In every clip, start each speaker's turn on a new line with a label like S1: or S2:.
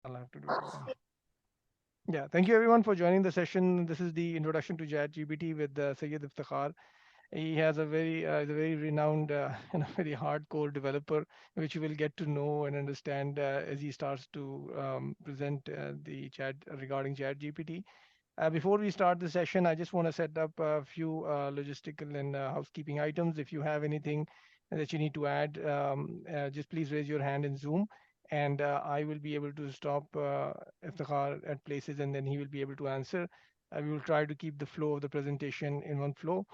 S1: I'll have to do it again. Yeah, thank you everyone for joining the session. This is the introduction to ChatGPT with Syed Iftikhar. He has is a very renowned and a very hardcore developer, which you will get to know and understand as he starts to present the chat regarding ChatGPT. Before we start the session, I just want to set up a few logistical and housekeeping items. If you have anything that you need to add, just please raise your hand in Zoom, and I will be able to stop Iftikhar at places, and then he will be able to answer. We will try to keep the flow of the presentation in one flow.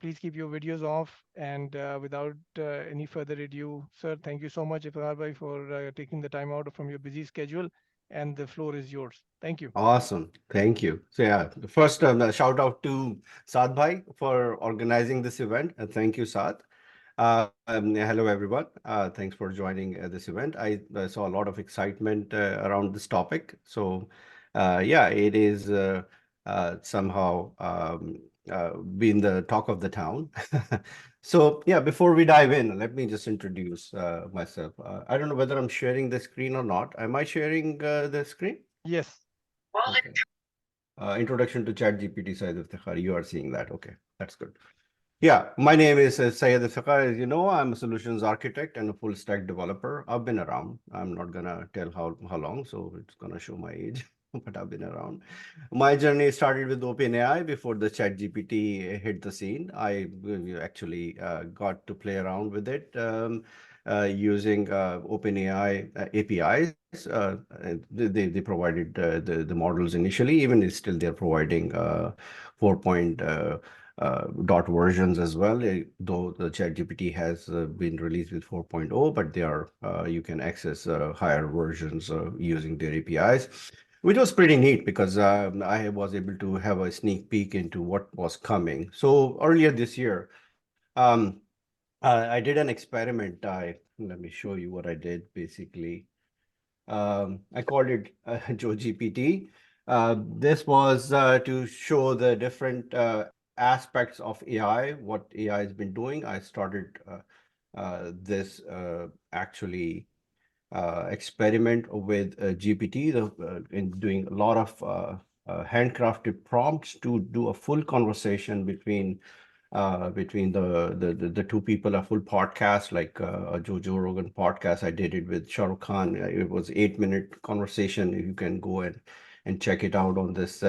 S1: Please keep your videos off, and without any further ado, sir, thank you so much, Iftikhar bhai, for taking the time out from your busy schedule, and the floor is yours. Thank you.
S2: Awesome. Thank you. So yeah, first a shout out to Saad Bhai for organizing this event. Thank you, Saad. Hello, everyone. Thanks for joining this event. I saw a lot of excitement around this topic. So, yeah, it is somehow been the talk of the town. So, yeah, before we dive in, let me just introduce myself. I don't know whether I'm sharing the screen or not. Am I sharing the screen?
S1: Yes.
S2: Okay. Introduction to ChatGPT, Syed Iftikhar. You are seeing that. Okay, that's good. Yeah, my name is Syed Iftikhar. As you know, I'm a solutions architect and a full stack developer. I've been around. I'm not gonna tell how long, so it's gonna show my age, but I've been around. My journey started with OpenAI before the ChatGPT hit the scene. I actually got to play around with it using OpenAI APIs. They provided the models initially. Even still, they're providing 4. Dot versions as well, though the ChatGPT has been released with 4.0, but they are you can access higher versions using their APIs, which was pretty neat because I was able to have a sneak peek into what was coming. So earlier this year, um, I did an experiment. Let me show you what I did basically. I called it Joe GPT. This was to show the different aspects of AI, what AI has been doing. I started this actually experiment with GPT, in doing a lot of handcrafted prompts to do a full conversation between the two people, a full podcast, like a Joe Rogan podcast. I did it with Shah Rukh Khan. It was 8 minute conversation. You can go and check it out on this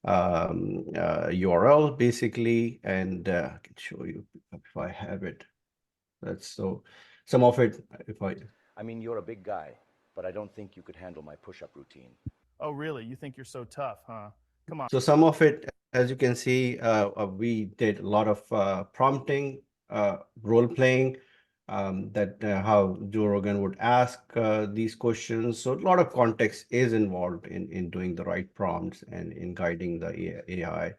S2: URL basically, and I can show you if I have it. That's so some of it. If I
S3: I mean, you're a big guy, but I don't think you could handle my push-up routine.
S4: Oh, really? You think you're so tough, huh? Come on.
S2: So some of it, as you can see, we did a lot of prompting, role playing, that how Joe Rogan would ask these questions. So a lot of context is involved in doing the right prompts and in guiding the AI.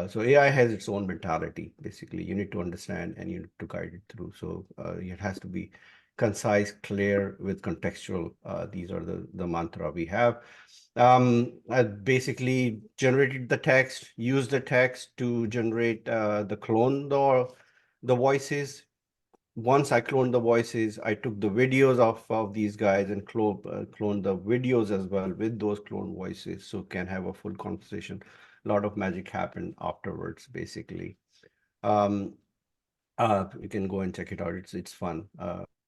S2: So AI has its own mentality. Basically, you need to understand and you need to guide it through. So it has to be concise, clear, with contextual. These are the mantra we have. I basically generated the text, used the text to generate the clone the voices. Once I cloned the voices, I took the videos of these guys and cloned the videos as well with those cloned voices, so can have a full conversation. A lot of magic happened afterwards, basically. Um, you can go and check it out. It's fun.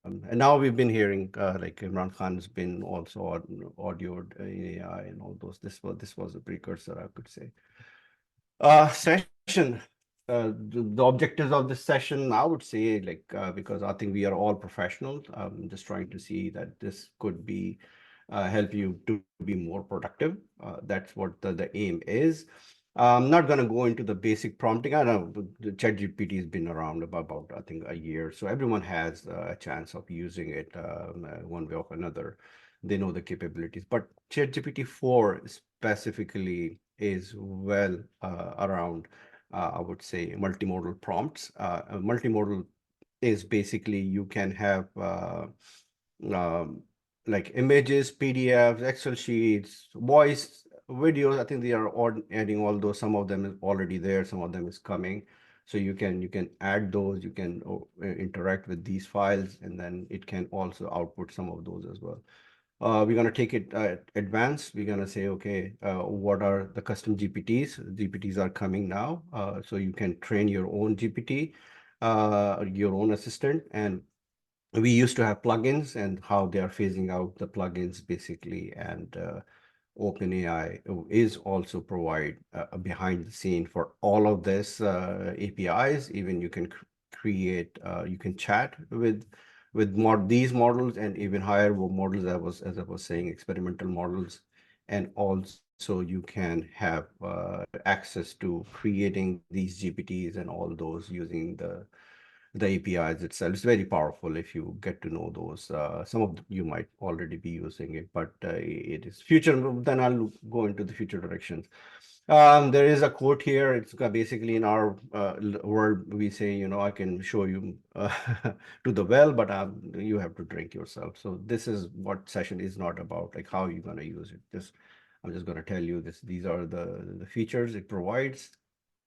S2: And now we've been hearing like Imran Khan has been also audioed in AI and all those. This was a precursor, I could say. Session. The objectives of this session, I would say, like because I think we are all professionals. Just trying to see that this could be help you to be more productive. That's what the aim is. I'm not going to go into the basic prompting. I know the ChatGPT has been around about I think a year, so everyone has a chance of using it one way or another. They know the capabilities, but ChatGPT 4 specifically is well around. I would say multimodal prompts. Multimodal is basically you can have um, like images, PDFs, Excel sheets, voice, videos. I think they are all adding all those. Some of them is already there, some of them is coming. So you can add those, you can interact with these files, and then it can also output some of those as well. We're going to take it advanced. We're going to say, okay, what are the custom GPTs? GPTs are coming now. So you can train your own GPT, your own assistant. And we used to have plugins and how they are phasing out the plugins basically. And OpenAI is also provide behind the scene for all of this APIs. Even you can create, you can chat with these models and even higher models. As I was saying, experimental models, and also you can have access to creating these GPTs and all those using the APIs itself. It's very powerful if you get to know those. Some of you might already be using it, but it is future. Then I'll go into the future directions. There is a quote here. It's basically in our world, we say, I can show you to the well, but you have to drink yourself. So this is what session is not about, like how you're going to use it. I'm just going to tell you this. These are the features it provides.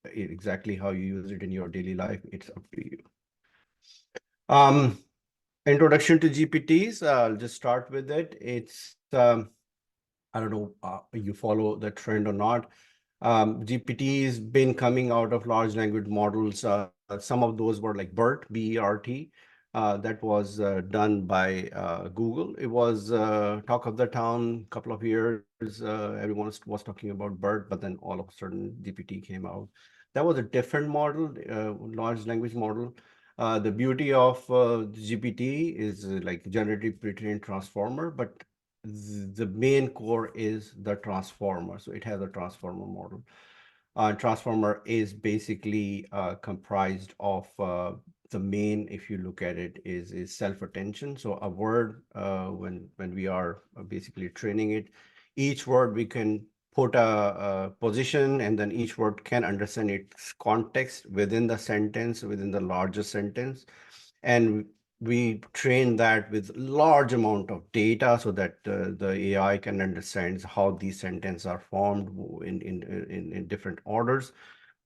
S2: Exactly how you use it in your daily life, it's up to you. Introduction to GPTs. I'll just start with it. It's I don't know you follow the trend or not. GPT's been coming out of large language models. Some of those were like BERT, BERT. That was done by Google. It was talk of the town a couple of years. Everyone was talking about BERT, but then all of a sudden GPT came out. That was a different model, large language model. The beauty of GPT is like generative pre-trained transformer, but the main core is the transformer. So it has a transformer model. Transformer is basically comprised of the main, if you look at it, is self-attention. So a word, when we are basically training it, each word we can put a position, and then each word can understand its context within the sentence, within the larger sentence. And we train that with large amount of data so that the AI can understand how these sentences are formed in different orders.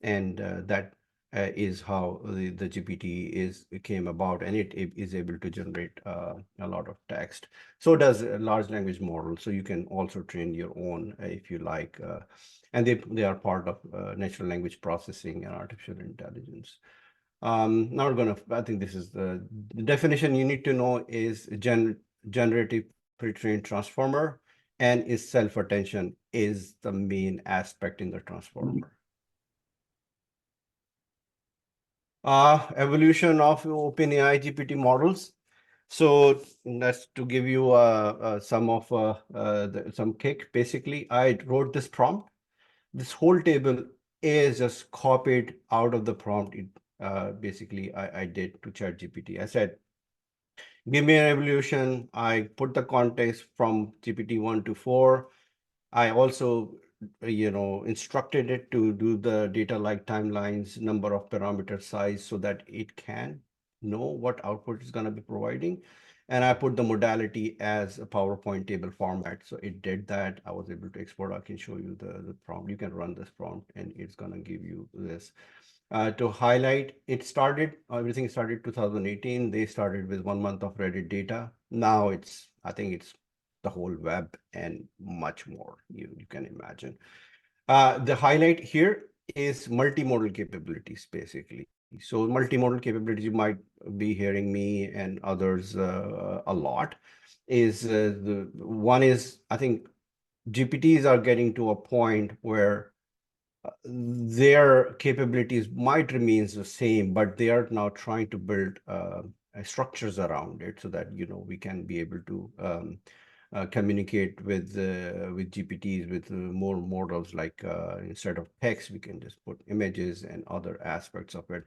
S2: And that is how the GPT came about, and it is able to generate a lot of text. So does a large language model. So you can also train your own if you like. And they are part of natural language processing and artificial intelligence. Now we're gonna, I think this is the definition you need to know is generative pre-trained transformer, and is self-attention is the main aspect in the transformer. Evolution of OpenAI GPT models. So that's to give you some kick. Basically, I wrote this prompt. This whole table is just copied out of the prompt. Basically, I did to ChatGPT. I said, give me an evolution. I put the context from GPT 1 to 4. I also, instructed it to do the data like timelines, number of parameter size, so that it can know what output is going to be providing. And I put the modality as a PowerPoint table format. So it did that. I was able to export. I can show you the prompt. You can run this prompt and it's going to give you this. To highlight, everything started 2018. They started with 1 month of Reddit data. Now I think it's the whole web and much more you can imagine. The highlight here is multimodal capabilities, basically. So multimodal capabilities, you might be hearing me and others a lot, is the one is, I think GPTs are getting to a point where their capabilities might remain the same, but they are now trying to build structures around it so that we can be able to communicate with GPTs with more models, like instead of text we can just put images and other aspects of it,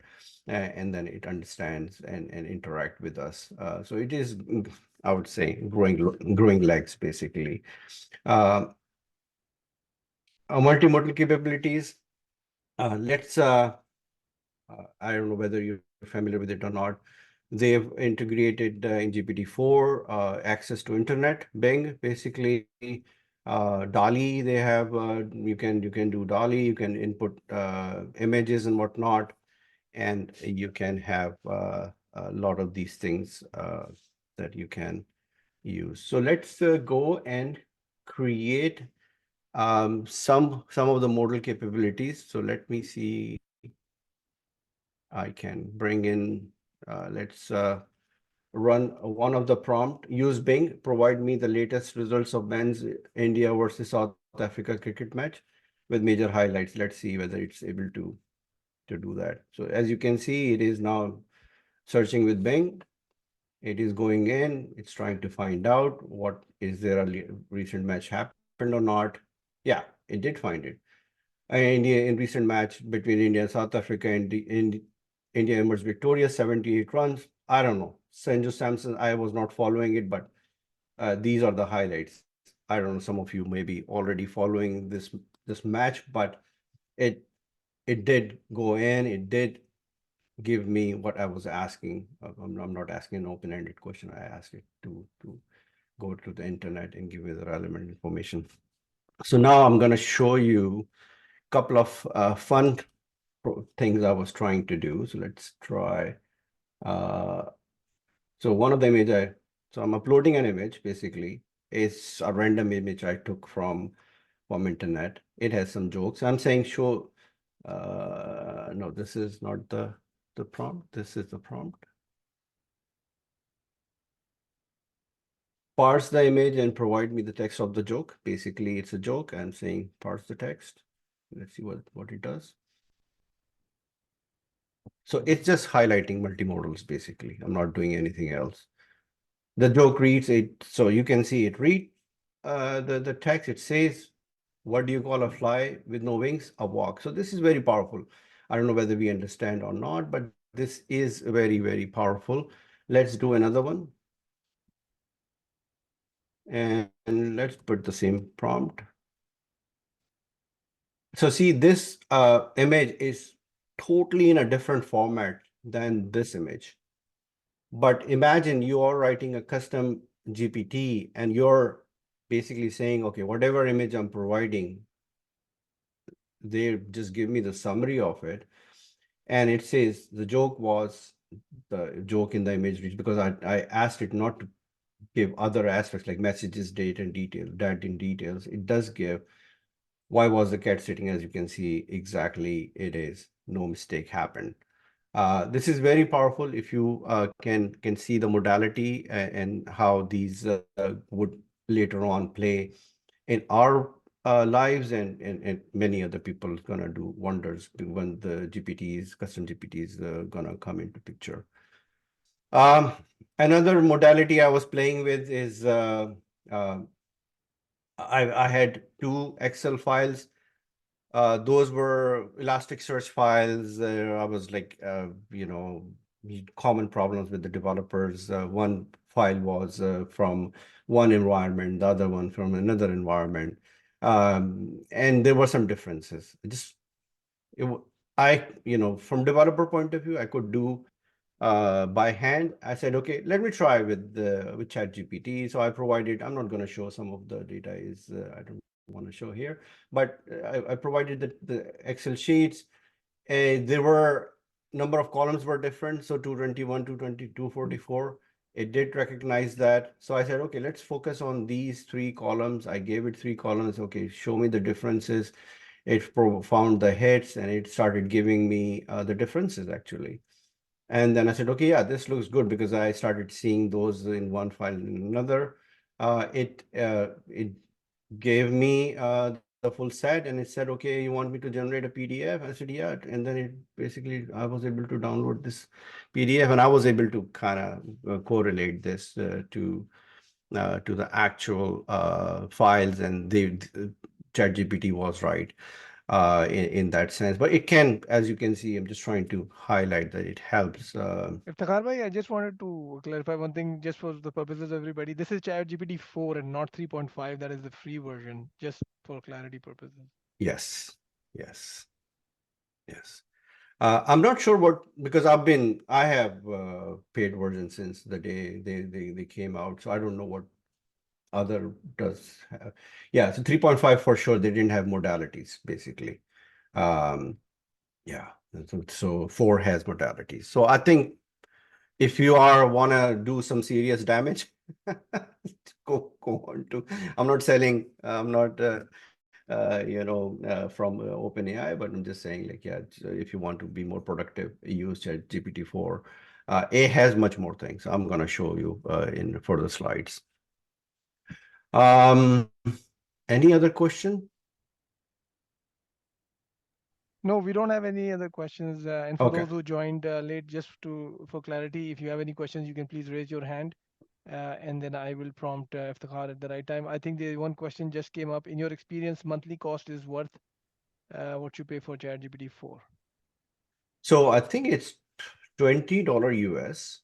S2: and then it understands and interact with us. So it is, I would say, growing legs basically. Multimodal capabilities. Let's I don't know whether you're familiar with it or not. They've integrated in GPT-4 access to internet, Bing, basically. DALI, they have, you can do DALI, you can input images and whatnot, and you can have a lot of these things that you can use. So let's go and create some of the modal capabilities. So let me see. I can bring in, let's run one of the prompt, use Bing, provide me the latest results of men's India versus South Africa cricket match with major highlights. Let's see whether it's able to do that. So as you can see, it is now searching with Bing. It is going in, it's trying to find out what is there a recent match happened or not. Yeah, it did find it. India in recent match between India and South Africa, and India emerged victorious, 78 runs. I don't know. Sanju Samson, I was not following it, but these are the highlights. I don't know, some of you may be already following this match, but it it did go in, it did give me what I was asking. I'm not asking an open-ended question. I asked it to go to the internet and give me the relevant information. So now I'm going to show you a couple of fun things I was trying to do. So let's try. Uh, so one of the image so I'm uploading an image, basically. It's a random image I took from internet. It has some jokes. I'm saying show, no, this is not the prompt. This is the prompt. Parse the image and provide me the text of the joke. Basically, it's a joke. I'm saying parse the text. Let's see what it does. So it's just highlighting multimodals, basically. I'm not doing anything else. The joke reads it, so you can see it read the text. It says, what do you call a fly with no wings? A walk. So this is very powerful. I don't know whether we understand or not, but this is very, very powerful. Let's do another one. And let's put the same prompt. So see, this image is totally in a different format than this image. But imagine you are writing a custom GPT and you're basically saying, okay, whatever image I'm providing, they just give me the summary of it. And it says the joke was the joke in the image because I asked it not to give other aspects like messages, date, and detail, that in details. It does give why was the cat sitting, as you can see, exactly it is. No mistake happened. This is very powerful if you can see the modality and how these would later on play in our lives, and many other people gonna do wonders when the GPTs, custom GPTs, gonna come into picture. Um, Another modality I was playing with is uh, I had two Excel files. Those were Elasticsearch files. I was like, common problems with the developers. One file was from one environment, the other one from another environment. And there were some differences. It, from developer point of view, I could do by hand. I said, okay, let me try with ChatGPT. So I provided, I'm not going to show some of the data is, I don't want to show here, but I provided the Excel sheets. There were number of columns were different. So 221, 220, 244. It did recognize that. So I said, okay, let's focus on these three columns. I gave it three columns. Okay, show me the differences. It found the hits and it started giving me the differences actually. And then I said, okay, yeah, this looks good because I started seeing those in one file and another. It gave me the full set and it said, okay, you want me to generate a PDF? I said, yeah. And then it basically, I was able to download this PDF and I was able to kind of correlate this to the actual files, and ChatGPT was right in that sense. But it can, as you can see, I'm just trying to highlight that it helps.
S1: Iftikhar bhai, I just wanted to clarify one thing just for the purposes of everybody. This is ChatGPT 4 and not 3.5. That is the free version, just for clarity purposes.
S2: Yes, yes, yes. I'm not sure because I have paid version since the day they came out, so I don't know what other does have. Yeah, so 3.5 for sure, they didn't have modalities, basically. Yeah, so 4 has modalities. So I think if you want to do some serious damage, go on to. I'm not selling. I'm not. From OpenAI, but I'm just saying, like, yeah, so if you want to be more productive, use ChatGPT 4. It has much more things. I'm going to show you in further slides. Um, any other question?
S1: No, we don't have any other questions. And for
S2: Okay.
S1: those who joined late, just for clarity, if you have any questions, you can please raise your hand, and then I will prompt Iftikhar at the right time. I think the one question just came up. In your experience, monthly cost is worth what you pay for ChatGPT 4?
S2: So I think it's $20 US,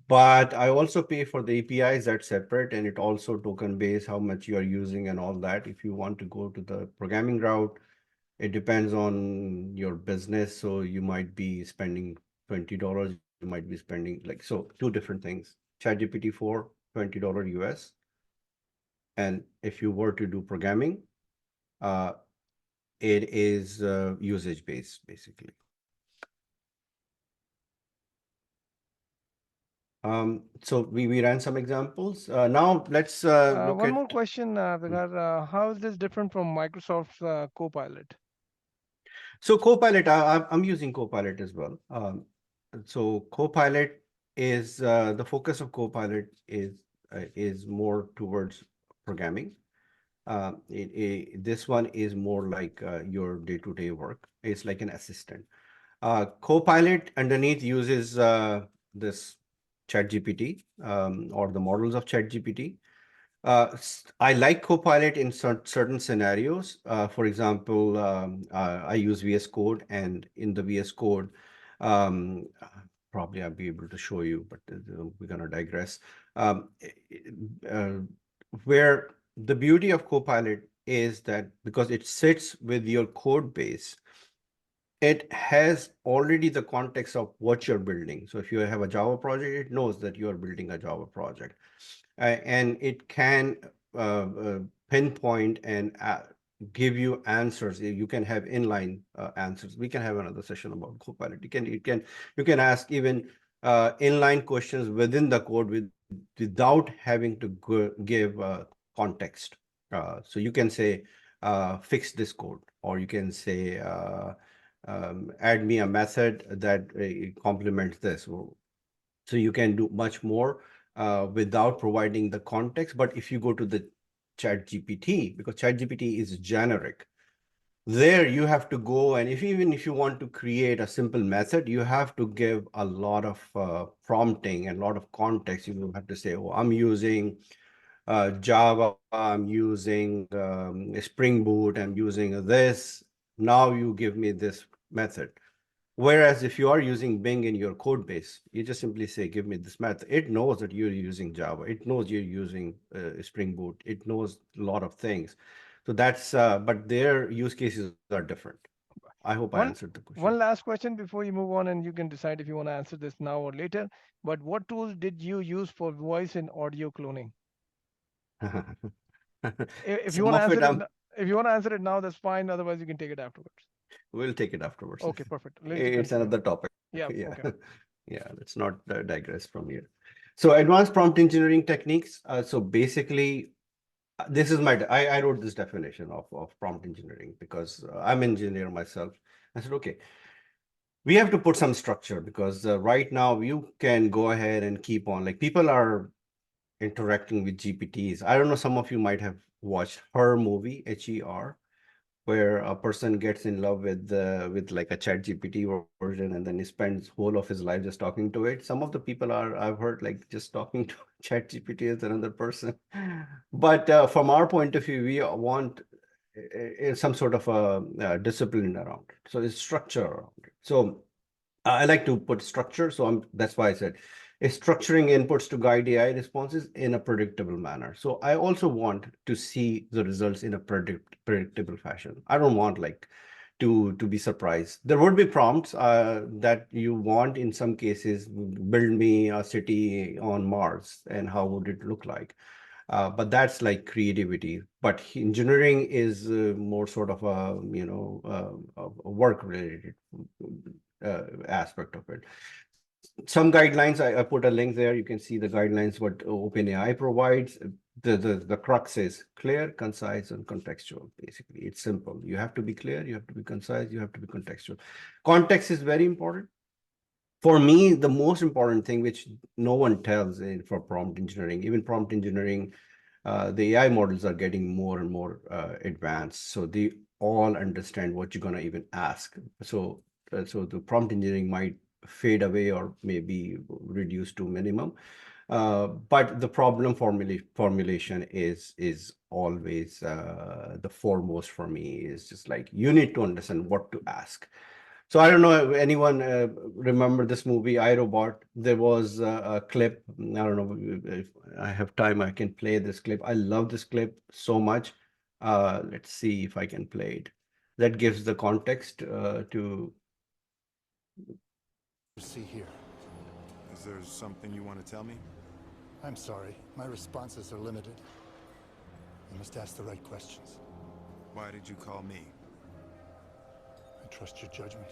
S2: but I also pay for the APIs that's separate, and it also token based how much you are using and all that. If you want to go to the programming route, it depends on your business. So you might be spending $20, you might be spending like, so two different things. ChatGPT 4, $20 US. And if you were to do programming, uh, it is usage based basically. So we ran some examples. Now let's look
S1: One more
S2: at.
S1: question, Iftikhar. How is this different from Microsoft's Copilot?
S2: So Copilot, I'm using Copilot as well. So Copilot is the focus of Copilot is more towards programming. This one is more like your day-to-day work. It's like an assistant. Copilot underneath uses this ChatGPT or the models of ChatGPT. I like Copilot in certain scenarios. For example, I use VS Code, and in the VS Code, um, probably I'll be able to show you, but we're going to digress. Um, uh, where the beauty of Copilot is that because it sits with your code base, it has already the context of what you're building. So if you have a Java project, it knows that you are building a Java project. And it can pinpoint and give you answers. You can have inline answers. We can have another session about Copilot. You can ask even inline questions within the code without having to give context. So you can say, fix this code, or you can say, add me a method that complements this. So you can do much more without providing the context. But if you go to the ChatGPT, because ChatGPT is generic, there you have to go, and even if you want to create a simple method, you have to give a lot of prompting and a lot of context. You have to say, oh, I'm using Java, I'm using Spring Boot, I'm using this. Now you give me this method. Whereas if you are using Bing in your code base, you just simply say, give me this method. It knows that you're using Java. It knows you're using Spring Boot. It knows a lot of things. So that's, but their use cases are different. I hope I
S1: One
S2: answered the question.
S1: one last question before you move on, and you can decide if you want to answer this now or later. But what tools did you use for voice and audio cloning? If you
S2: Some
S1: want to
S2: of
S1: answer
S2: it,
S1: it, if you want to answer it now, that's fine. Otherwise, you can take it afterwards.
S2: we'll take it afterwards.
S1: Okay, perfect. Let's
S2: It's
S1: continue.
S2: another topic.
S1: Yeah,
S2: Yeah.
S1: okay.
S2: Yeah, let's not digress from here. So advanced prompt engineering techniques. So basically, this is I wrote this definition of prompt engineering because I'm an engineer myself. I said, okay, we have to put some structure because right now you can go ahead and keep on, like, people are interacting with GPTs. I don't know, some of you might have watched Her movie, HER, where a person gets in love with like a chat GPT version, and then he spends whole of his life just talking to it. Some of the people are, I've heard, like just talking to chat GPT as another person. But from our point of view, we want some sort of a discipline around it. So it's structure around it. So I like to put structure. So that's why I said is structuring inputs to guide AI responses in a predictable manner. So I also want to see the results in a predictable fashion. I don't want like to be surprised. There would be prompts that you want in some cases, build me a city on Mars, and how would it look like? But that's like creativity. But engineering is more sort of a, a work related aspect of it. some guidelines, I put a link there. You can see the guidelines what OpenAI provides. The crux is clear, concise, and contextual. Basically, it's simple. You have to be clear, you have to be concise, you have to be contextual. Context is very important. For me, the most important thing, which no one tells for prompt engineering, even prompt engineering, the AI models are getting more and more advanced. So they all understand what you're going to even ask. So the prompt engineering might fade away or maybe reduced to minimum. But the problem formulation is always the foremost for me. Is just like you need to understand what to ask. So I don't know if anyone remember this movie, I, Robot. There was a clip. I don't know if I have time, I can play this clip. I love this clip so much. Let's see if I can play it. That gives the context to.
S5: See here.
S6: Is there something you want to tell me?
S5: I'm sorry. My responses are limited. You must ask the right questions.
S6: Why did you call me?
S5: I trust your judgment.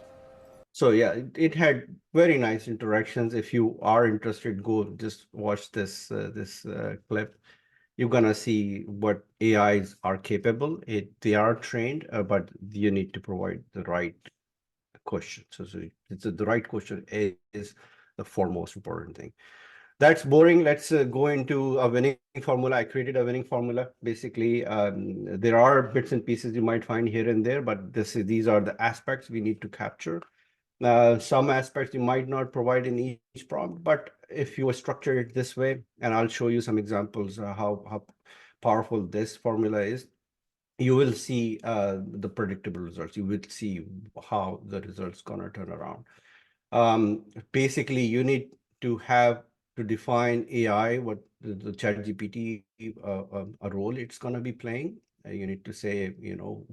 S2: So yeah, it had very nice interactions. If you are interested, go just watch this clip. You're gonna see what AIs are capable. They are trained, but you need to provide the right question. So it's the right question is the foremost important thing. That's boring. Let's go into a winning formula. I created a winning formula. Basically, there are bits and pieces you might find here and there, but these are the aspects we need to capture. Some aspects you might not provide in each prompt, but if you structure it this way, and I'll show you some examples how powerful this formula is, you will see the predictable results. You will see how the results gonna turn around. Basically, you need to have to define AI, what the ChatGPT a role it's gonna be playing. You need to say,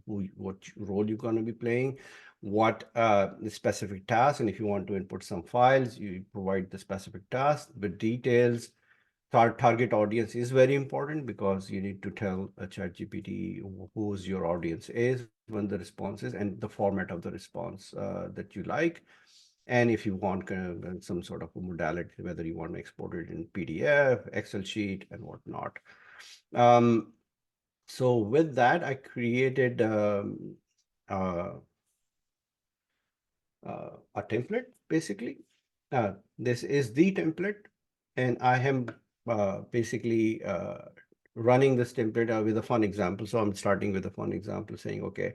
S2: what role you're gonna be playing, what the specific task, and if you want to input some files, you provide the specific task with details. Target audience is very important because you need to tell a ChatGPT whose your audience is when the response is and the format of the response that you like. And if you want kind of some sort of a modality, whether you want to export it in PDF, Excel sheet, and whatnot. So with that, I created a template, basically. This is the template, and I am basically running this template with a fun example. So I'm starting with a fun example saying, okay,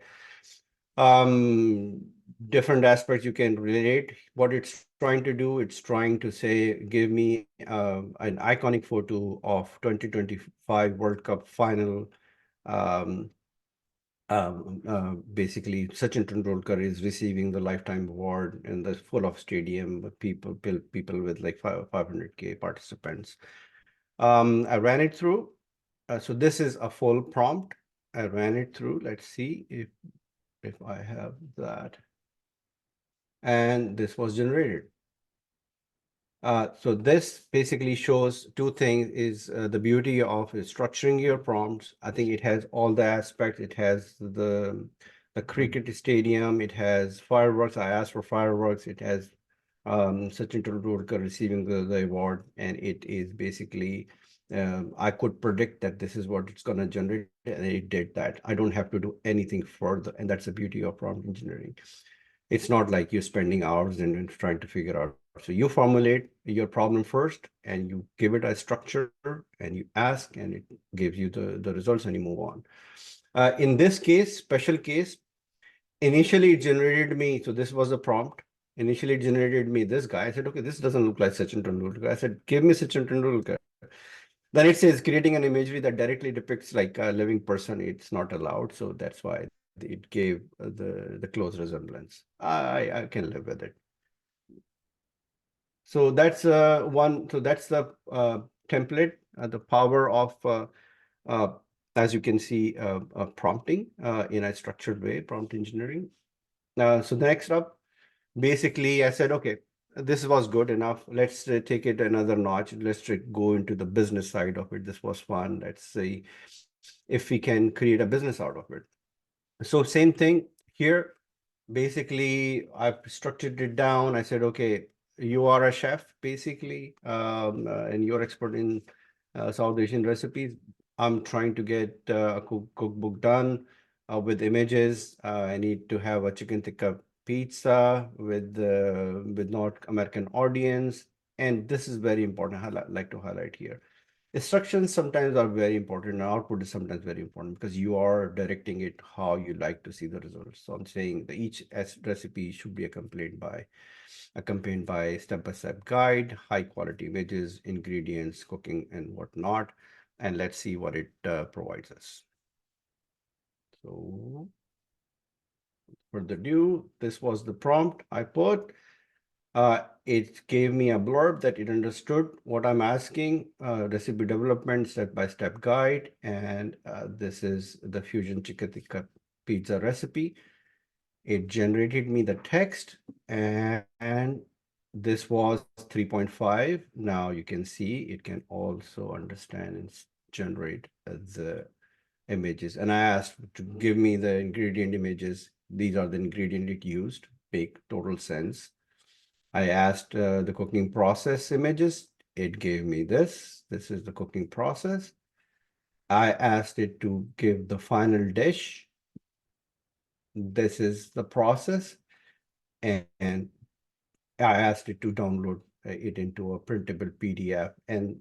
S2: different aspects you can relate. What it's trying to do, it's trying to say, give me an iconic photo of 2025 World Cup final. Basically, Sachin Tendulkar is receiving the lifetime award and the full of stadium with people with like 500K participants. I ran it through. So this is a full prompt. I ran it through. Let's see if I have that. And this was generated. So this basically shows two things is the beauty of structuring your prompts. I think it has all the aspects. It has the cricket stadium. It has fireworks. I asked for fireworks. It has Sachin Tendulkar receiving the award. And it is basically, I could predict that this is what it's going to generate. And it did that. I don't have to do anything further. And that's the beauty of prompt engineering. It's not like you're spending hours and trying to figure out. So you formulate your problem first and you give it a structure and you ask and it gives you the results and you move on. In this case, special case, initially it generated me, so this was a prompt. Initially it generated me this guy. I said, okay, this doesn't look like Sachin Tendulkar. I said, give me Sachin Tendulkar. Then it says creating an imagery that directly depicts like a living person. It's not allowed. So that's why it gave the close resemblance. I can live with it. So that's one. So that's the template, the power of, as you can see, prompting in a structured way, prompt engineering. So next up, basically, I said, okay, this was good enough. Let's take it another notch. Let's go into the business side of it. This was fun. Let's see if we can create a business out of it. So same thing here. Basically, I've structured it down. I said, okay, you are a chef basically, and you're expert in South Asian recipes. I'm trying to get a cookbook done with images. I need to have a chicken tikka pizza with North American audience, and this is very important. Like to highlight here. Instructions sometimes are very important, and output is sometimes very important because you are directing it how you like to see the results. So I'm saying that each recipe should be accompanied by step-by-step guide, high quality images, ingredients, cooking, and whatnot. And let's see what it provides us. So further ado, this was the prompt I put. It gave me a blurb that it understood what I'm asking, recipe development, step-by-step guide, and this is the fusion chicken tikka pizza recipe. It generated me the text, and this was 3.5. Now you can see it can also understand and generate the images. And I asked to give me the ingredient images. These are the ingredient it used, make total sense. I asked the cooking process images. It gave me this. This is the cooking process. I asked it to give the final dish. This is the process. And I asked it to download it into a printable PDF, and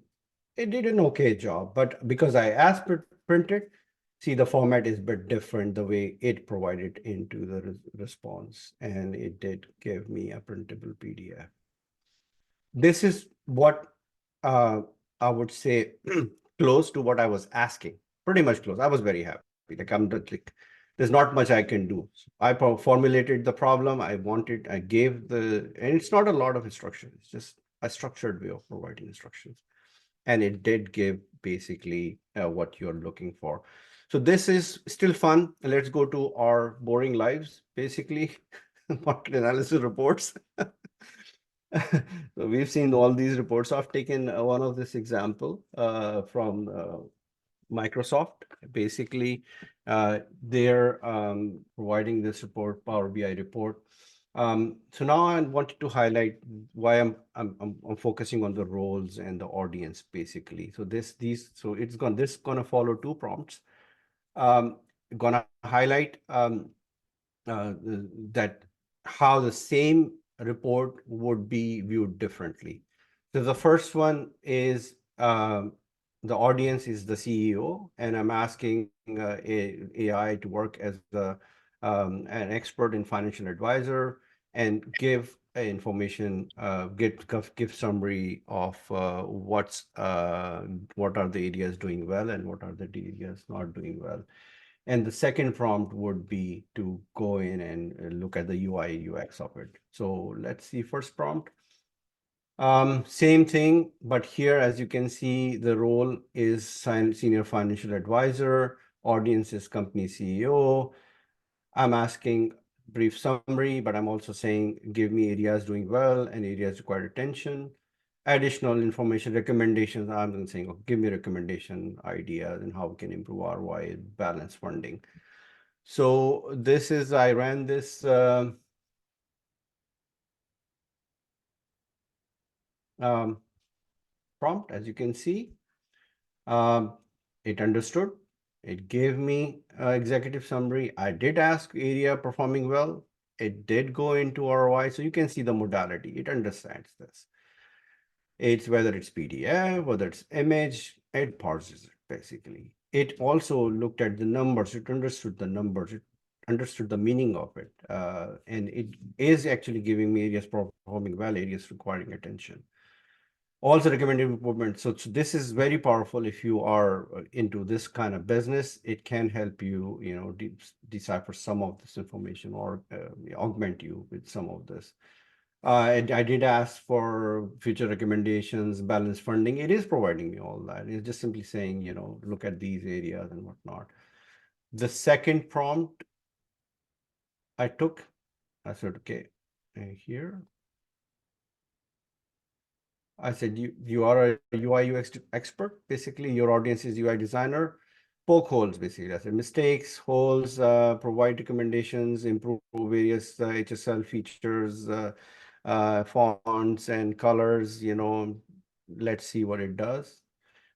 S2: it did an okay job. But because I asked it printed, see, the format is a bit different the way it provided into the response, and it did give me a printable PDF. This is what I would say close to what I was asking, pretty much close. I was very happy. There's not much I can do. So I formulated the problem I wanted. I gave and it's not a lot of instructions. It's just a structured way of providing instructions. And it did give basically what you're looking for. So this is still fun. Let's go to our boring lives, basically, market analysis reports. So we've seen all these reports. I've taken one of this example from Microsoft. Basically, they're providing this report, Power BI report. So now I wanted to highlight why I'm focusing on the roles and the audience basically. So this gonna follow two prompts. Gonna highlight that how the same report would be viewed differently. So the first one is the audience is the CEO, and I'm asking AI to work as an expert in financial advisor and give information, give summary of what are the areas doing well and what are the areas not doing well. And the second prompt would be to go in and look at the UI UX of it. So let's see first prompt. Same thing, but here, as you can see, the role is senior financial advisor, audience is company CEO. I'm asking brief summary, but I'm also saying, give me areas doing well and areas require attention. Additional information, recommendations, I'm saying, oh, give me recommendation ideas and how we can improve ROI, balance funding. So this is, I ran this prompt, as you can see. It understood. It gave me executive summary. I did ask area performing well. It did go into ROI. So you can see the modality. It understands this. It's whether it's PDF, whether it's image, it parses it basically. It also looked at the numbers. It understood the numbers. It understood the meaning of it. And it is actually giving me areas performing well, areas requiring attention. Also recommended improvement. So this is very powerful if you are into this kind of business. It can help you, decipher some of this information or augment you with some of this. I did ask for future recommendations, balance funding. It is providing me all that. It's just simply saying, look at these areas and whatnot. The second prompt I took, I said, okay, here. I said, you are a UI UX expert. Basically, your audience is UI designer. Poke holes, basically. I said mistakes, holes, provide recommendations, improve various HSL features, fonts and colors, let's see what it does.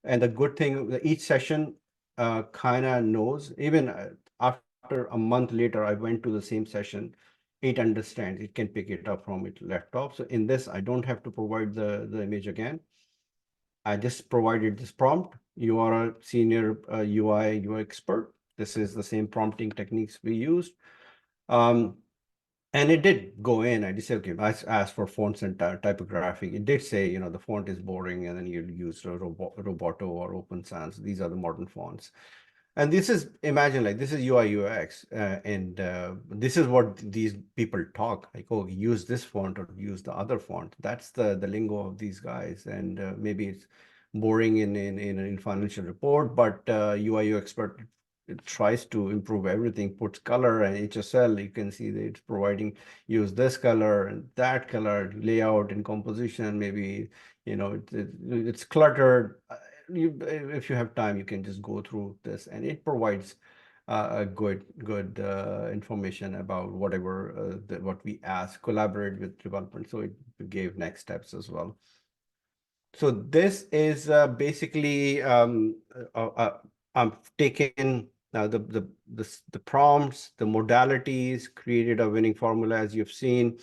S2: And the good thing, each session kind of knows, even after a month later, I went to the same session, it understands, it can pick it up from its laptop. So in this, I don't have to provide the image again. I just provided this prompt. You are a senior UI expert. This is the same prompting techniques we used. Um, and it did go in. I just said, okay, I asked for fonts and typography. It did say, the font is boring, and then you use Roboto or Open Sans. These are the modern fonts. And this is, imagine, like, this is UI UX, and this is what these people talk, like, oh, use this font or use the other font. That's the lingo of these guys. And maybe it's boring in financial report, but UI UX expert, it tries to improve everything, puts color and HSL. You can see that it's providing, use this color and that color, layout and composition. Maybe, it's cluttered. If you have time, you can just go through this, and it provides a good information about whatever what we ask, collaborate with development. So it gave next steps as well. So this is basically I'm taking now the prompts, the modalities, created a winning formula, as you've seen,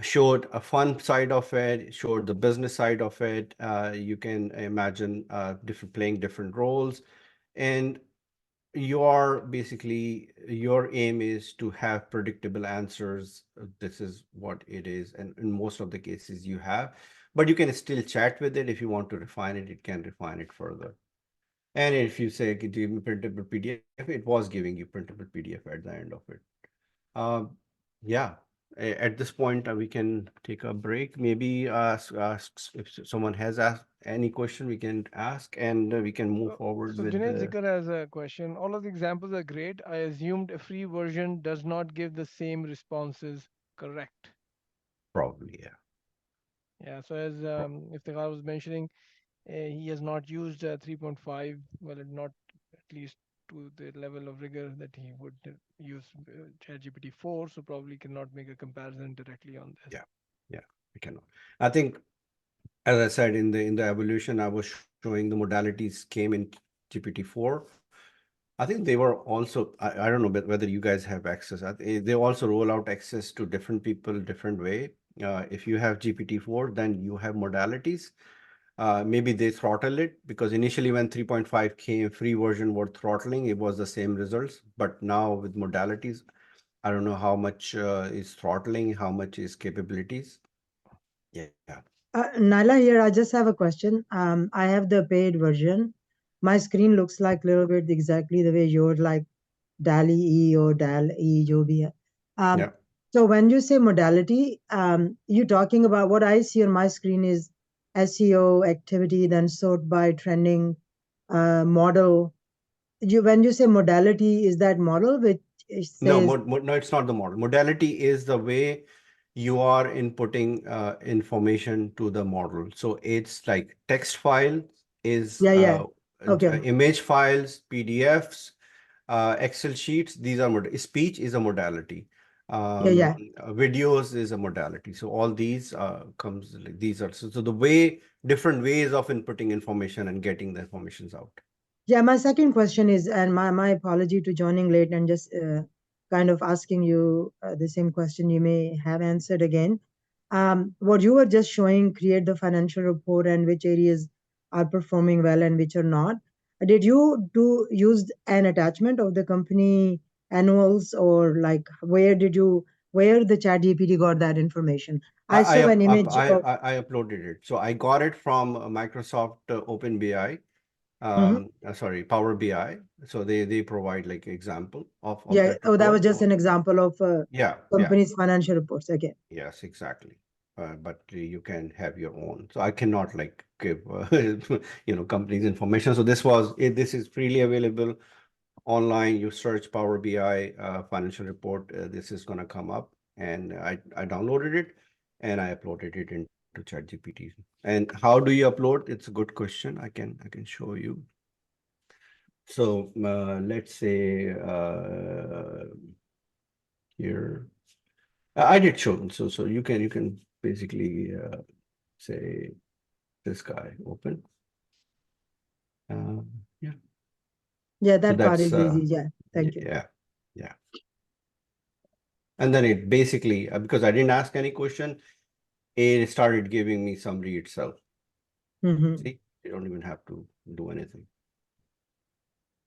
S2: showed a fun side of it, showed the business side of it. You can imagine playing different roles, and basically your aim is to have predictable answers. This is what it is, and in most of the cases you have, but you can still chat with it. If you want to refine it, it can refine it further. And if you say, give me printable PDF, it was giving you printable PDF at the end of it. Yeah, at this point, we can take a break. Maybe ask if someone has asked any question, we can ask, and we can move forward
S1: So
S2: with
S1: Junaid
S2: the
S1: Zikar has a question. All of the examples are great. I assumed a free version does not give the same responses. Correct.
S2: probably, yeah.
S1: Yeah. So as Iftikhar was mentioning, he has not used 3.5. Well, not at least to the level of rigor that he would use ChatGPT 4. So probably cannot make a comparison directly on this.
S2: Yeah, we cannot. I think, as I said, in the evolution, I was showing the modalities came in GPT-4. I think they were also, I don't know whether you guys have access. They also roll out access to different people different way. If you have GPT-4, then you have modalities. Maybe they throttle it, because initially when 3.5 came, free version were throttling, it was the same results. But now with modalities, I don't know how much is throttling, how much is capabilities. Yeah.
S7: Naila, here I just have a question. I have the paid version. My screen looks like a little bit exactly the way your like DALI E or DAL E जो भी है.
S2: Yeah.
S7: So when you say modality, you're talking about what I see on my screen is SEO activity, then sort by trending model. When you say modality, is that model which
S2: No,
S7: says
S2: no, it's not the model. Modality is the way you are inputting information to the model. So it's like text file is
S7: yeah. Okay.
S2: image files, PDFs, Excel sheets. These are speech is a modality.
S7: Yeah.
S2: Videos is a modality. So all these comes like these are so the way different ways of inputting information and getting the informations out.
S7: Yeah, my second question is, and my apology to joining late and just kind of asking you the same question you may have answered again. What you were just showing, create the financial report and which areas are performing well and which are not. Did you use an attachment of the company annuals, or like where the chat GPT got that information? I
S2: I
S7: saw an image of.
S2: I uploaded it. So I got it from Microsoft OpenBI.
S7: Mhm.
S2: Sorry, Power BI. So they provide like example of
S7: Yeah,
S2: that
S7: oh, that was
S2: report.
S7: just an example of
S2: Yeah.
S7: company's financial reports. Okay.
S2: Yes, exactly. But you can have your own. So I cannot like give companies information. So this is freely available online. You search Power BI financial report. This is gonna come up, and I downloaded it and I uploaded it into ChatGPT. And how do you upload? It's a good question. I can show you. So let's say here. I did show them. So you can basically say this guy open. Yeah.
S7: Yeah,
S2: So
S7: that part
S2: that's
S7: is easy. Yeah, thank you.
S2: yeah, yeah. And then it basically, because I didn't ask any question, it started giving me summary itself.
S7: Hmm.
S2: See, you don't even have to do anything.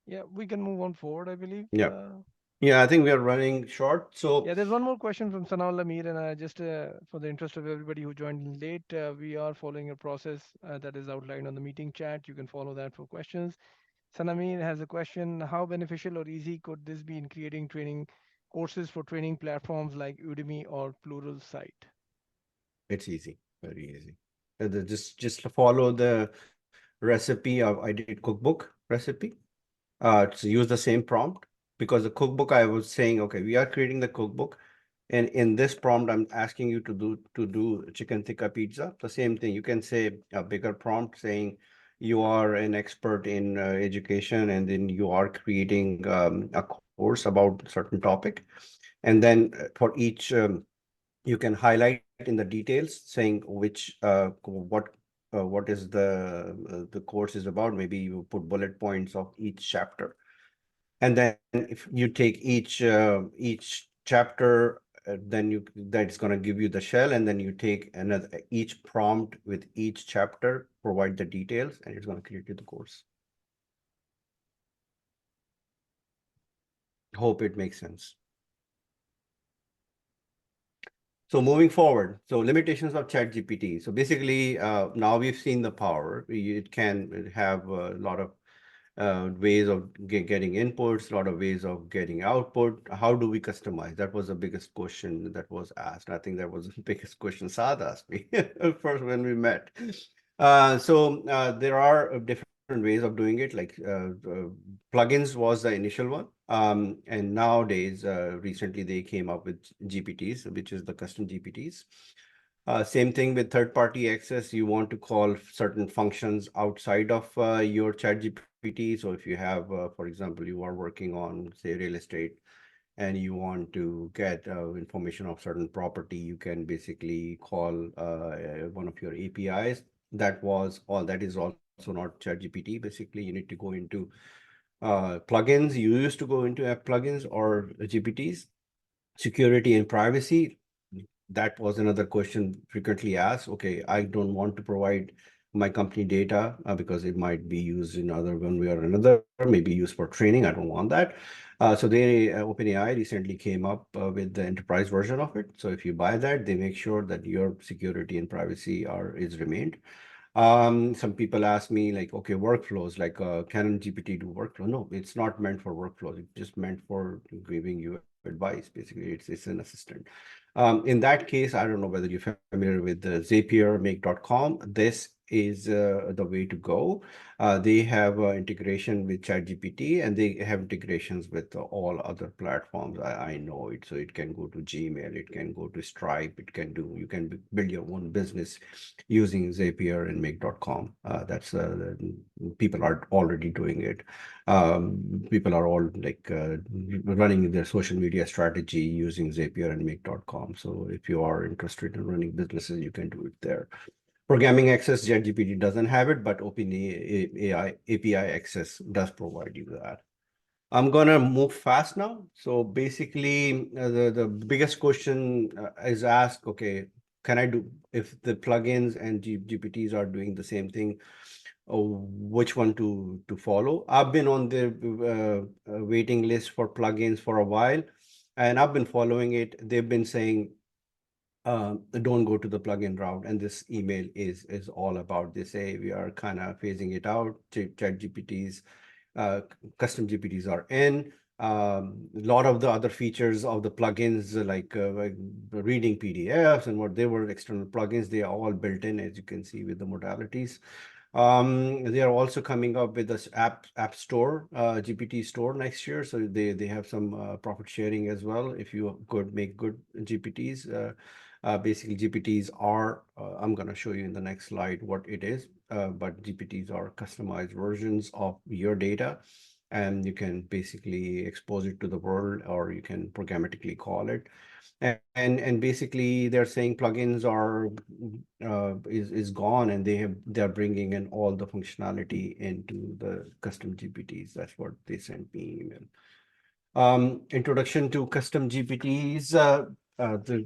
S1: Yeah, we can move on forward, I believe.
S2: Yeah. Yeah, I think we are running short. So
S1: Yeah, there's one more question from Sanal Amir, and just for the interest of everybody who joined in late, we are following a process that is outlined on the meeting chat. You can follow that for questions. Sanamir has a question: how beneficial or easy could this be in creating training courses for training platforms like Udemy or Plural Site?
S2: it's easy, very easy. Just follow the recipe of I did cookbook recipe. To use the same prompt, because the cookbook I was saying, okay, we are creating the cookbook, and in this prompt I'm asking you to do chicken tikka pizza. The same thing. You can say a bigger prompt saying you are an expert in education, and then you are creating a course about a certain topic, and then for each you can highlight in the details saying which what is the course is about. Maybe you put bullet points of each chapter, and then if you take each chapter, then that's going to give you the shell, and then you take another each prompt with each chapter, provide the details, and it's going to create you the course. Hope it makes sense. So moving forward, so limitations of ChatGPT. So basically, now we've seen the power. It can have a lot of ways of getting inputs, a lot of ways of getting output. How do we customize? That was the biggest question that was asked. I think that was the biggest question Saad asked me first when we met. There are different ways of doing it, like plugins was the initial one. And nowadays, recently they came up with GPTs, which is the custom GPTs. Same thing with third-party access. You want to call certain functions outside of your ChatGPT. So if you have, for example, you are working on, say, real estate, and you want to get information of certain property, you can basically call one of your APIs. That is also not ChatGPT. Basically, you need to go into plugins. You used to go into app plugins or GPTs. Security and privacy, that was another question frequently asked. Okay, I don't want to provide my company data because it might be used in other one way or another, maybe used for training. I don't want that. OpenAI recently came up with the enterprise version of it. So if you buy that, they make sure that your security and privacy is remained. Some people ask me like, okay, workflows, like can GPT do workflow? No, it's not meant for workflows. It's just meant for giving you advice. Basically, it's an assistant. In that case, I don't know whether you're familiar with the zapiermake.com. This is the way to go. They have integration with ChatGPT, and they have integrations with all other platforms. I know it. So it can go to Gmail, it can go to Stripe, you can build your own business using Zapier and make.com. That's people are already doing it. People are all like running their social media strategy using Zapier and make.com. So if you are interested in running businesses, you can do it there. Programming access, ChatGPT doesn't have it, but OpenAI API access does provide you that. I'm gonna move fast now. So basically, the biggest question is asked, okay, can I do, if the plugins and GPTs are doing the same thing, which one to follow? I've been on the waiting list for plugins for a while, and I've been following it. They've been saying, don't go to the plugin route. And this email is all about, they say we are kind of phasing it out. Chat GPTs, custom GPTs are in. A lot of the other features of the plugins, like reading PDFs and what they were external plugins, they are all built in, as you can see with the modalities. They are also coming up with this app store, GPT store next year. So they have some profit sharing as well. If you could make good GPTs, basically GPTs are, I'm going to show you in the next slide what it is. But GPTs are customized versions of your data. and you can basically expose it to the world, or you can programmatically call it. And basically they're saying plugins are is gone, and they're bringing in all the functionality into the custom GPTs. That's what they sent me email. Introduction to custom GPTs.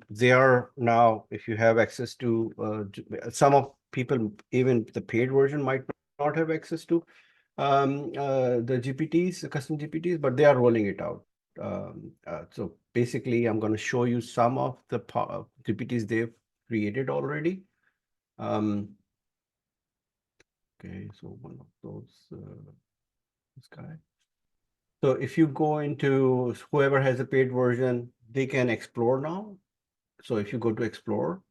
S2: They are now, if you have access to, some of people, even the paid version might not have access to the GPTs, the custom GPTs, but they are rolling it out. So basically, I'm going to show you some of the GPTs they've created already. Okay, so one of those, this guy. So if you go into whoever has a paid version, they can explore now. So if you go to explore,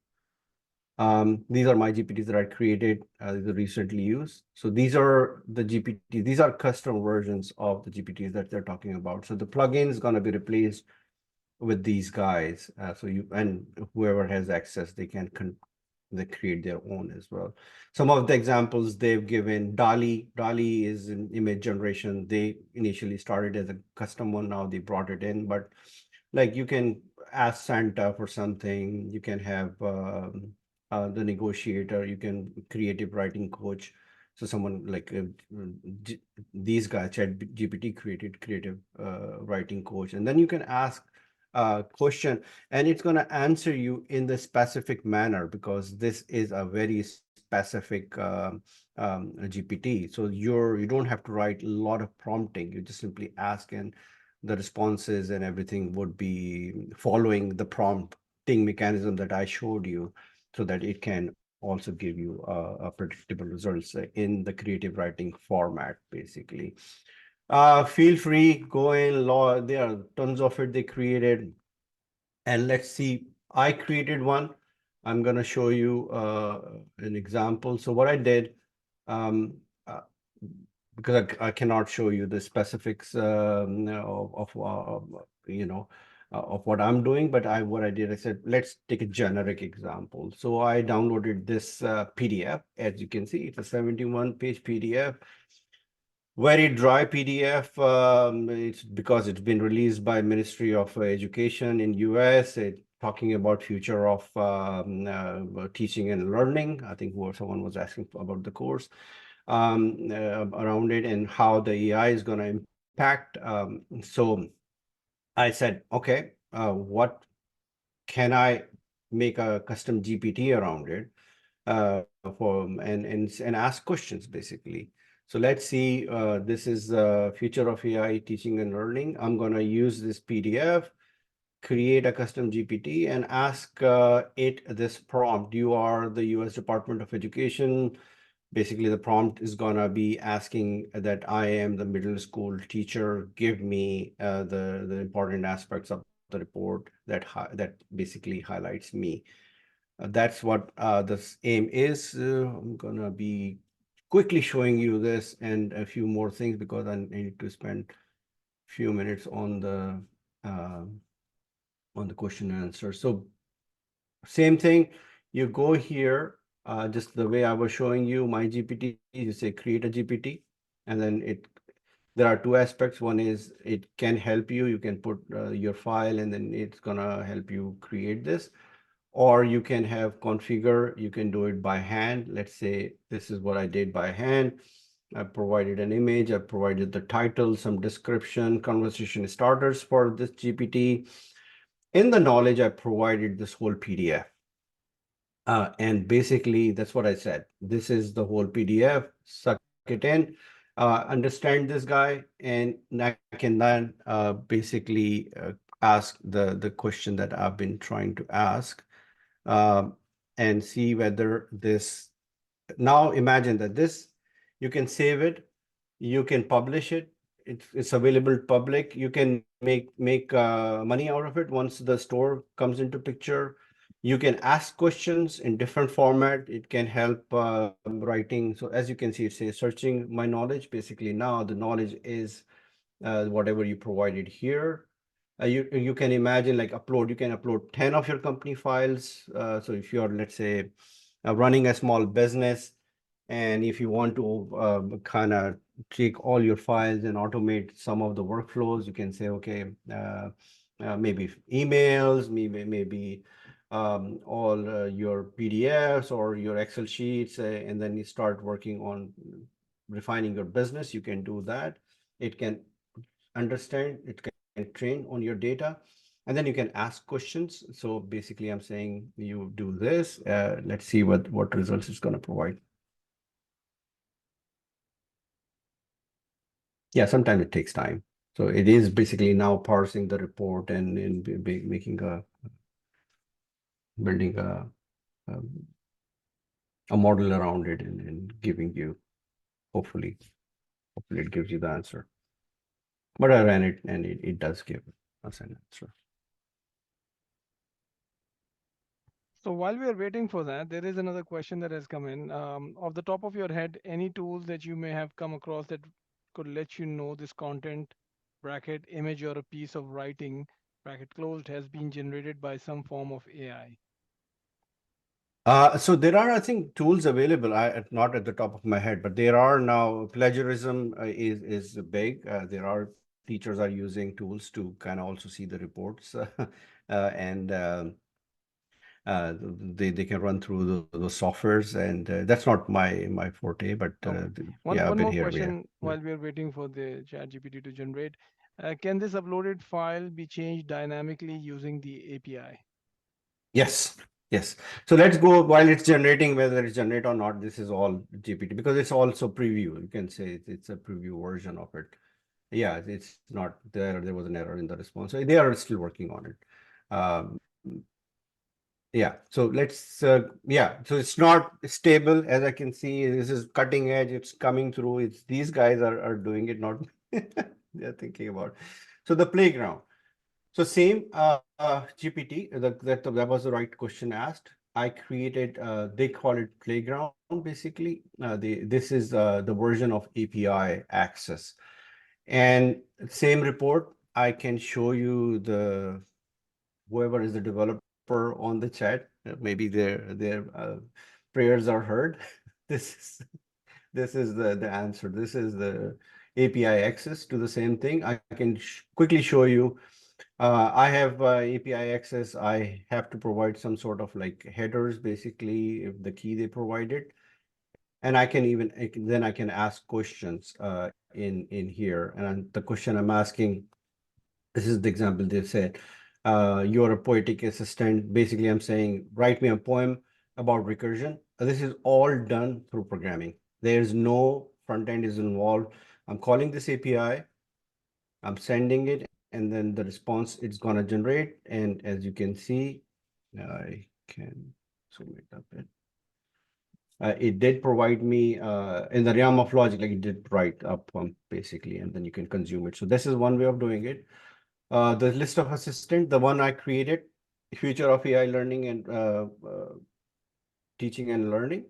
S2: these are my GPTs that I created, these are recently used. So these are the GPTs, these are custom versions of the GPTs that they're talking about. So the plugin is going to be replaced with these guys. So you, and whoever has access, they can they create their own as well. Some of the examples they've given, DALL-E is an image generation. They initially started as a custom one, now they brought it in, but like you can ask Santa for something, you can have the negotiator, you can creative writing coach. So someone like these guys, ChatGPT created creative writing coach, and then you can ask question, and it's going to answer you in the specific manner, because this is a very specific GPT. So you don't have to write a lot of prompting. You just simply ask, and the responses and everything would be following the prompting mechanism that I showed you, so that it can also give you a predictable results in the creative writing format, basically. Feel free, go in, there are tons of it they created. And let's see, I created one. I'm going to show you an example. So what I did, um, uh, because I cannot show you the specifics of what I'm doing, but what I did, I said, let's take a generic example. So I downloaded this PDF. As you can see, it's a 71-page PDF. Very dry PDF. It's because it's been released by Ministry of Education in US. It talking about future of teaching and learning. I think someone was asking about the course around it, and how the AI is going to impact. So I said, okay, what can I make a custom GPT around it and ask questions, basically. So let's see, this is the future of AI teaching and learning. I'm going to use this PDF, create a custom GPT, and ask it this prompt. You are the US Department of Education. Basically, the prompt is going to be asking that I am the middle school teacher. Give me the important aspects of the report that basically highlights me. That's what this aim is. I'm gonna be quickly showing you this and a few more things, because I need to spend a few minutes on the question and answer. So same thing, you go here, just the way I was showing you my GPT, you say create a GPT, and then there are two aspects. One is it can help you. You can put your file, and then it's gonna help you create this. Or you can have configure, you can do it by hand. Let's say this is what I did by hand. I provided an image, I provided the title, some description, conversation starters for this GPT. In the knowledge, I provided this whole PDF. And basically, that's what I said. This is the whole PDF, suck it in, understand this guy, and I can then basically ask the question that I've been trying to ask. And see whether this, now imagine that this, you can save it, you can publish it, it's available public, you can make money out of it once the store comes into picture. You can ask questions in different format. It can help writing. So as you can see, it says searching my knowledge. Basically now the knowledge is whatever you provided here. You can imagine, like, you can upload 10 of your company files. So if you're, let's say, running a small business, and if you want to kind of take all your files and automate some of the workflows. You can say, okay, maybe emails, maybe all your PDFs or your Excel sheets, and then you start working on refining your business. You can do that. It can understand, it can train on your data, and then you can ask questions. So basically, I'm saying you do this. Let's see what results it's going to provide. Yeah, sometimes it takes time. So it is basically now parsing the report and making building a model around it and giving you, hopefully it gives you the answer. But I ran it and it does give us an answer.
S1: So while we are waiting for that, there is another question that has come in. Off the top of your head, any tools that you may have come across that could let you know this content bracket image or a piece of writing bracket closed has been generated by some form of AI?
S2: So there are, I think, tools available. Not at the top of my head, but there are now. Plagiarism is big. There are teachers are using tools to kind of also see the reports, and they can run through the softwares, and that's not my forte. But
S1: Okay.
S2: yeah, a
S1: One
S2: bit
S1: more
S2: here, yeah.
S1: question while we are waiting for the ChatGPT to generate. Can this uploaded file be changed dynamically using the API?
S2: Yes, yes. So let's go while it's generating, whether it's generate or not. This is all GPT because it's also preview. You can say it's a preview version of it. Yeah, it's not there. There was an error in the response. So they are still working on it. Yeah. So let's. Yeah. So it's not stable, as I can see. This is cutting edge. It's coming through. It's these guys are doing it, not they're thinking about. So the playground. So same GPT, that was the right question asked. I created, they call it Playground basically. This is the version of API access. And same report, I can show you whoever is the developer on the chat. Maybe their prayers are heard. This is this is the answer. This is the API access to the same thing. I can quickly show you. I have API access. I have to provide some sort of like headers, basically, if the key they provided, and then I can ask questions in here. And the question I'm asking, this is the example they said. You're a poetic assistant. Basically, I'm saying, write me a poem about recursion. This is all done through programming. There's no front end is involved. I'm calling this API. I'm sending it, and then the response it's gonna generate. And as you can see, I can zoom it a bit. It did provide me in the realm of logic, like it did write up basically, and then you can consume it. So this is one way of doing it. The list of assistant, the one I created, future of AI learning and teaching and learning.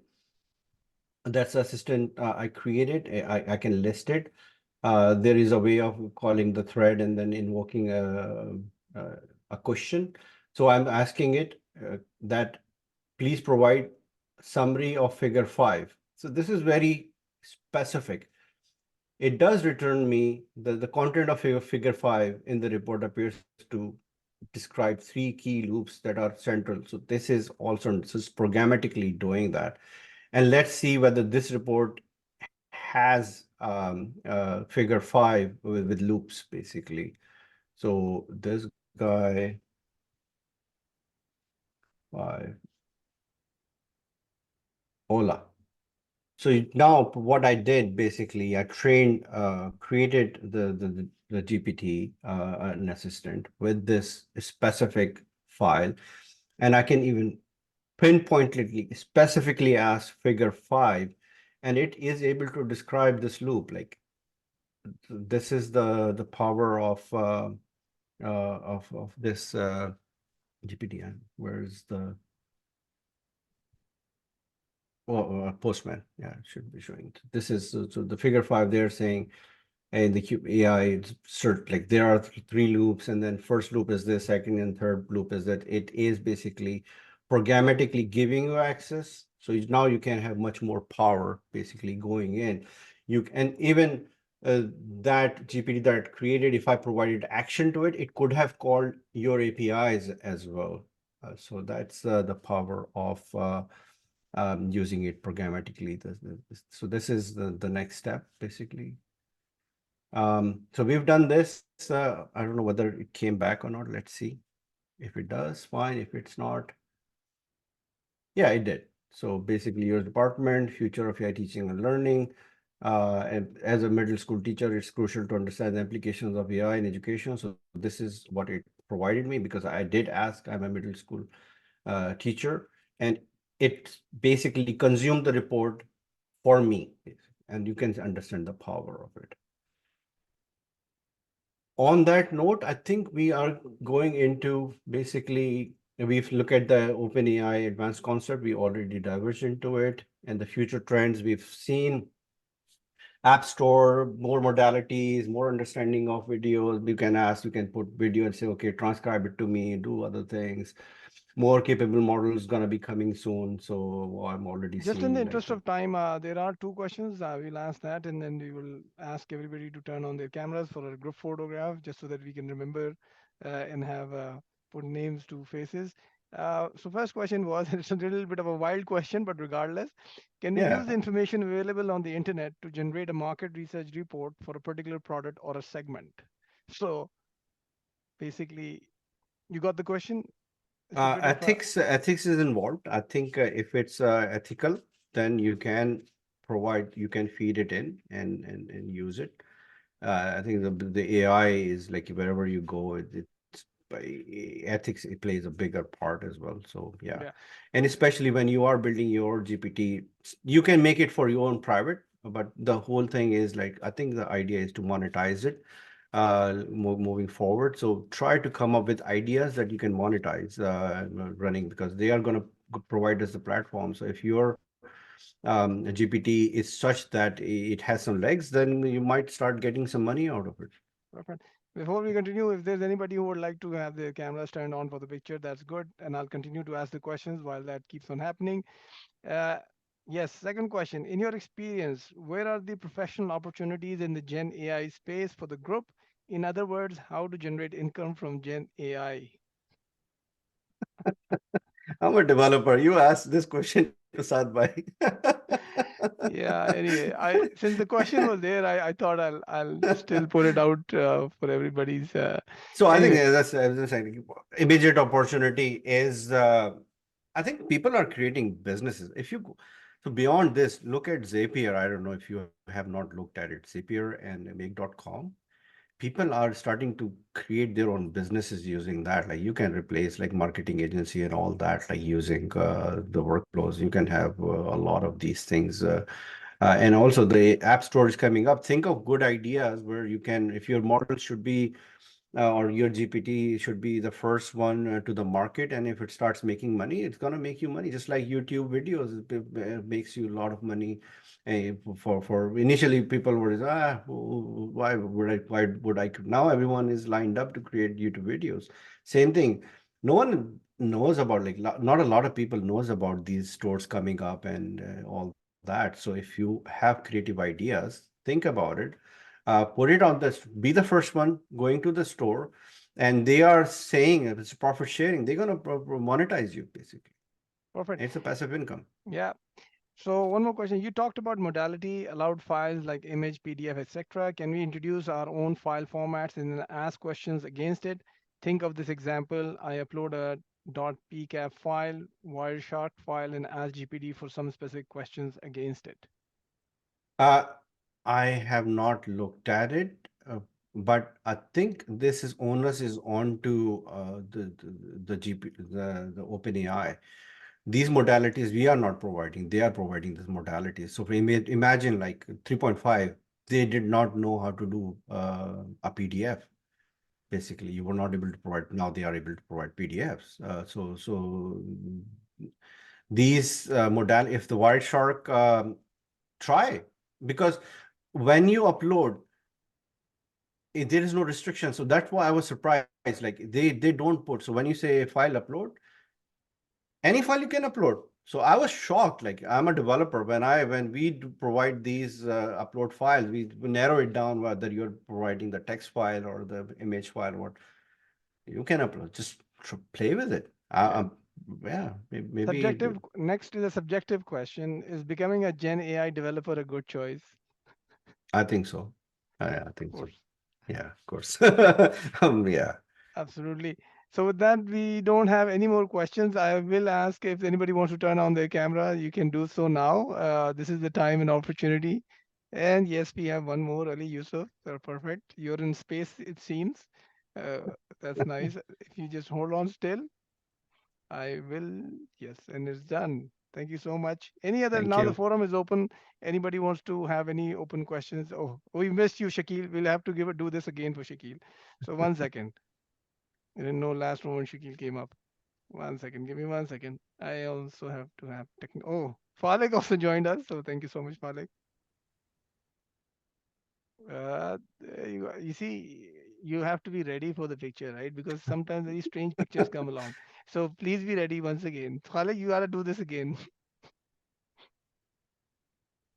S2: That's the assistant I created. I can list it. There is a way of calling the thread and then invoking a question. So I'm asking it that please provide summary of figure 5. So this is very specific. It does return me the content of figure 5 in the report appears to describe 3 key loops that are central. So this is also this is programmatically doing that. And let's see whether this report has figure 5 with loops basically. So this guy 5 hola. So now what I did basically, I created the GPT, an assistant with this specific file, and I can even pinpointedly specifically ask figure 5, and it is able to describe this loop. Like this is the power of this GPT. Where is the Postman? Yeah, it should be showing. This is so the figure 5. They're saying, and the AI, it's like there are 3 loops, and then first loop is this, second and third loop is that. It is basically programmatically giving you access. So now you can have much more power basically going in. And even that GPT that created, if I provided action to it, it could have called your APIs as well. So that's the power of using it programmatically. So this is the next step, basically. So we've done this. I don't know whether it came back or not. Let's see. If it does, fine. If it's not, yeah, it did. So basically, your department, future of AI teaching and learning. And as a middle school teacher, it's crucial to understand the implications of AI in education. So this is what it provided me, because I did ask. I'm a middle school teacher, and it basically consumed the report for me, and you can understand the power of it. On that note, I think we are going into basically, we've looked at the OpenAI advanced concept, we already diverged into it, and the future trends we've seen. App Store, more modalities, more understanding of videos. You can ask, you can put video and say, okay, transcribe it to me, do other things. More capable models gonna be coming soon. So I'm already
S1: Just in the
S2: seeing like
S1: interest of time, there are two questions. We'll ask that, and then we will ask everybody to turn on their cameras for a group photograph, just so that we can remember and have put names to faces. So first question was, it's a little bit of a wild question, but regardless, can we use
S2: yeah.
S1: the information available on the internet to generate a market research report for a particular product or a segment? So basically, you got the question. It's a bit of a
S2: Ethics is involved. I think if it's ethical, then you can feed it in and use it. I think the AI is like wherever you go, it's by ethics, it plays a bigger part as well. So yeah,
S1: yeah.
S2: and especially when you are building your GPT, you can make it for your own private, but the whole thing is like, I think the idea is to monetize it moving forward. So try to come up with ideas that you can monetize running, because they are going to provide us the platform. So if your GPT is such that it has some legs, then you might start getting some money out of it.
S1: Perfect. Before we continue, if there's anybody who would like to have their cameras turned on for the picture, that's good. And I'll continue to ask the questions while that keeps on happening. Uh, yes, second question. In your experience, where are the professional opportunities in the Gen AI space for the group? In other words, how to generate income from Gen AI?
S2: I'm a developer. You asked this question to Saad Bhai.
S1: Yeah, anyway, I since the question was there, I thought I'll still put it out for everybody's
S2: So I think
S1: anyway.
S2: that's as I said, immediate opportunity is. I think people are creating businesses. If you go, so beyond this, look at Zapier. I don't know if you have not looked at it. Zapier and Make.com. People are starting to create their own businesses using that. Like you can replace like marketing agency and all that, like using the workflows. You can have a lot of these things. And also the app store is coming up. Think of good ideas where you can, if your model should be or your GPT should be the first one to the market. And if it starts making money, it's going to make you money, just like YouTube videos. It makes you a lot of money. For initially, people were, why would I? Now everyone is lined up to create YouTube videos. Same thing. No one knows about like not a lot of people knows about these stores coming up and all that. So if you have creative ideas, think about it, put it on this, be the first one going to the store, and they are saying if it's profit sharing, they're going to monetize you basically.
S1: Perfect.
S2: It's a passive income.
S1: Yeah. So one more question. You talked about modality, allowed files like image, PDF, etc. Can we introduce our own file formats and then ask questions against it? Think of this example. I upload a .pcap file, Wireshark file, and ask GPT for some specific questions against it.
S2: uh, I have not looked at it, but I think this is onus is on to the GP the OpenAI. These modalities we are not providing, they are providing these modalities. So imagine like 3.5, they did not know how to do a PDF. Basically, you were not able to provide, now they are able to provide PDFs. So these modal, if the Wireshark try, because when you upload, there is no restriction. So that's why I was surprised. Like they don't put. So when you say file upload, any file you can upload. So I was shocked. Like I'm a developer. When we provide these upload files, we narrow it down whether you're providing the text file or the image file. What you can upload, just play with it.
S1: Yeah.
S2: Yeah, maybe
S1: Subjective. Next is a subjective question: is becoming a Gen AI developer a good choice?
S2: I think so. I
S1: Of
S2: think so.
S1: course.
S2: Yeah, of course. Yeah.
S1: Absolutely. So with that, we don't have any more questions. I will ask if anybody wants to turn on their camera, you can do so now. This is the time and opportunity. And yes, we have one more, Ali Yusuf. Perfect. You're in space, it seems. Uh, that's nice. If you just hold on still, I will. Yes, and it's done. Thank you so much. Any other?
S2: Thank
S1: Now the
S2: you.
S1: forum is open. Anybody wants to have any open questions? Oh, we missed you, Shakil. We'll have to do this again for Shakil. So 1 second. I didn't know last moment Shakil came up. 1 second, give me 1 second. I also have to have technical. Oh, Falek also joined us, so thank you so much, Falek. You see, you have to be ready for the picture, right? Because sometimes very strange pictures come along. So please be ready once again. Falek, you gotta do this again.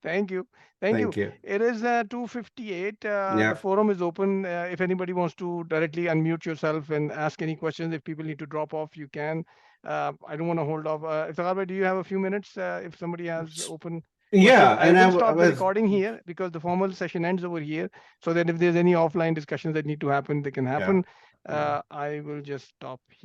S1: Thank you. Thank you.
S2: Thank you.
S1: It is 2:58. The
S2: Yeah.
S1: forum is open. If anybody wants to directly unmute yourself and ask any questions, if people need to drop off, you can. I don't want to hold off. Iftikhar, do you have a few minutes if somebody has open questions?
S2: Yeah,
S1: I
S2: and
S1: will
S2: I
S1: stop the
S2: was
S1: recording here because the formal session ends over here. So that if there's any offline discussions that need to happen, they can
S2: yeah.
S1: happen. I will just stop